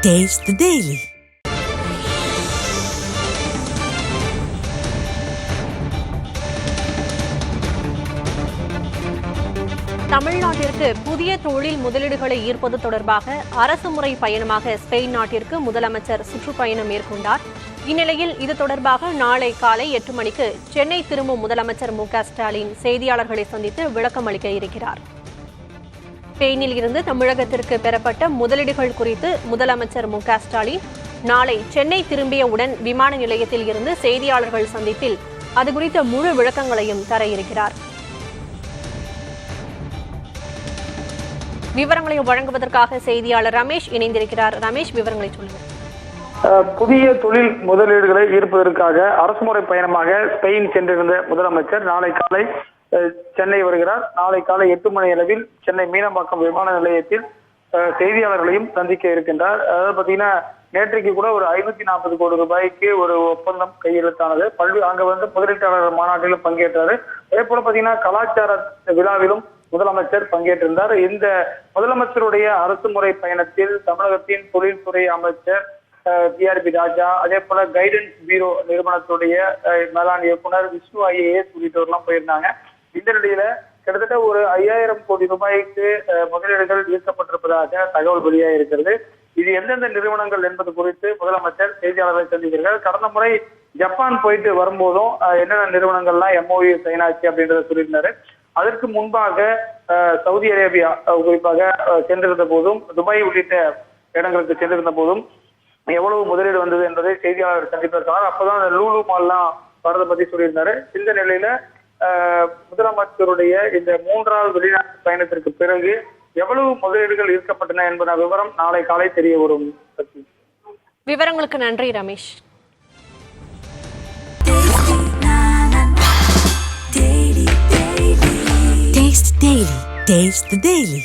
Taste the Daily. தமிழ்நாட்டிற்கு புதிய தொழில் முதலீடுகளை ஈர்ப்பது தொடர்பாக அரசுமுறை பயணமாக ஸ்பெயின் நாட்டிற்கு முதலமைச்சர் சுற்றுப்பயணம் மேற்கொண்டார். இந்நிலையில் இது தொடர்பாக நாளை காலை 8 மணிக்கு சென்னை திரும்பும் முதலமைச்சர் மு.க.ஸ்டாலின் செய்தியாளர்களை சந்தித்து விளக்கம் அளிக்க இருக்கிறார். ஸ்பெயினில் இருந்து தமிழகத்திற்கு பெறப்பட்ட முதலீடுகள் குறித்து முதலமைச்சர் மு.க.ஸ்டாலின் நாளை சென்னை திரும்பியவுடன் விமான நிலையத்தில் இருந்து செய்தியாளர்கள் சந்திப்பில் அது குறித்த முழு விளக்கங்களையும் தர இருக்கிறார். விவரங்களை வழங்குவதற்காக செய்தியாளர் ரமேஷ் இணைந்திருக்கிறார். ரமேஷ், விவரங்களை சொல்லுங்கள். புதிய தொழில் முதலீடுகளை ஈர்ப்பதற்காக அரசுமுறை பயணமாக ஸ்பெயின் சென்றிருந்த முதலமைச்சர் நாளை காலை சென்னை வருகிறார். நாளை காலை 8 மணி அளவில் சென்னை மீனம்பாக்கம் விமான நிலையத்தில் செய்தியாளர்களையும் சந்திக்க இருக்கின்றார். அதாவது பாத்தீங்கன்னா நேற்றைக்கு கூட ஒரு 540 கோடி ரூபாய்க்கு ஒரு ஒப்பந்தம் கையெழுத்தானது. அங்க வந்து முதலீட்டாளர் மாநாட்டிலும் பங்கேற்றாரு. அதே போல பாத்தீங்கன்னா கலாச்சார விழாவிலும் முதலமைச்சர் பங்கேற்றிருந்தார். இந்த முதலமைச்சருடைய அரசுமுறை பயணத்தில் தமிழகத்தின் தொழில்துறை அமைச்சர் டிஆர்பி ராஜா, அதே போல கைடன்ஸ் பியூரோ நிறுவனத்துடைய மேலாண் இயக்குனர் விஷ்ணு ஐஏஎஸ் உள்ளிட்டோர்லாம் போயிருந்தாங்க. இந்த நிலையில கிட்டத்தட்ட ஒரு 5000 கோடி ரூபாய்க்கு முதலீடுகள் ஈர்க்கப்பட்டிருப்பதாக தகவல் வெளியாக இருக்கிறது. இது எந்தெந்த நிறுவனங்கள் என்பது குறித்து முதலமைச்சர் செய்தியாளர்களை சந்திக்கிறார். கடந்த முறை ஜப்பான் போயிட்டு வரும்போதும் என்னென்ன நிறுவனங்கள்லாம் எம்ஓயு சைன் ஆச்சு அப்படின்றத சொல்லியிருந்தாரு. அதற்கு முன்பாக சவுதி அரேபியா குறிப்பாக சென்றிருந்த போதும், துபாய் உள்ளிட்ட இடங்களுக்கு சென்றிருந்த போதும் எவ்வளவு முதலீடு வந்தது என்பதை செய்தியாளர் சந்திப்பிருக்கிறார். அப்பதான் லூலு மால்லாம் வரதை பத்தி சொல்லியிருந்தாரு. இந்த நிலையில முதலமைச்சருடைய இந்த 3வது வெளிநாட்டு பயணத்திற்கு பிறகு எவ்வளவு முதலீடுகள் ஈர்க்கப்பட்டன என்பன விவரம் நாளை காலை தெரிய வரும். விவரங்களுக்கு நன்றி ரமேஷ். Taste the Daily.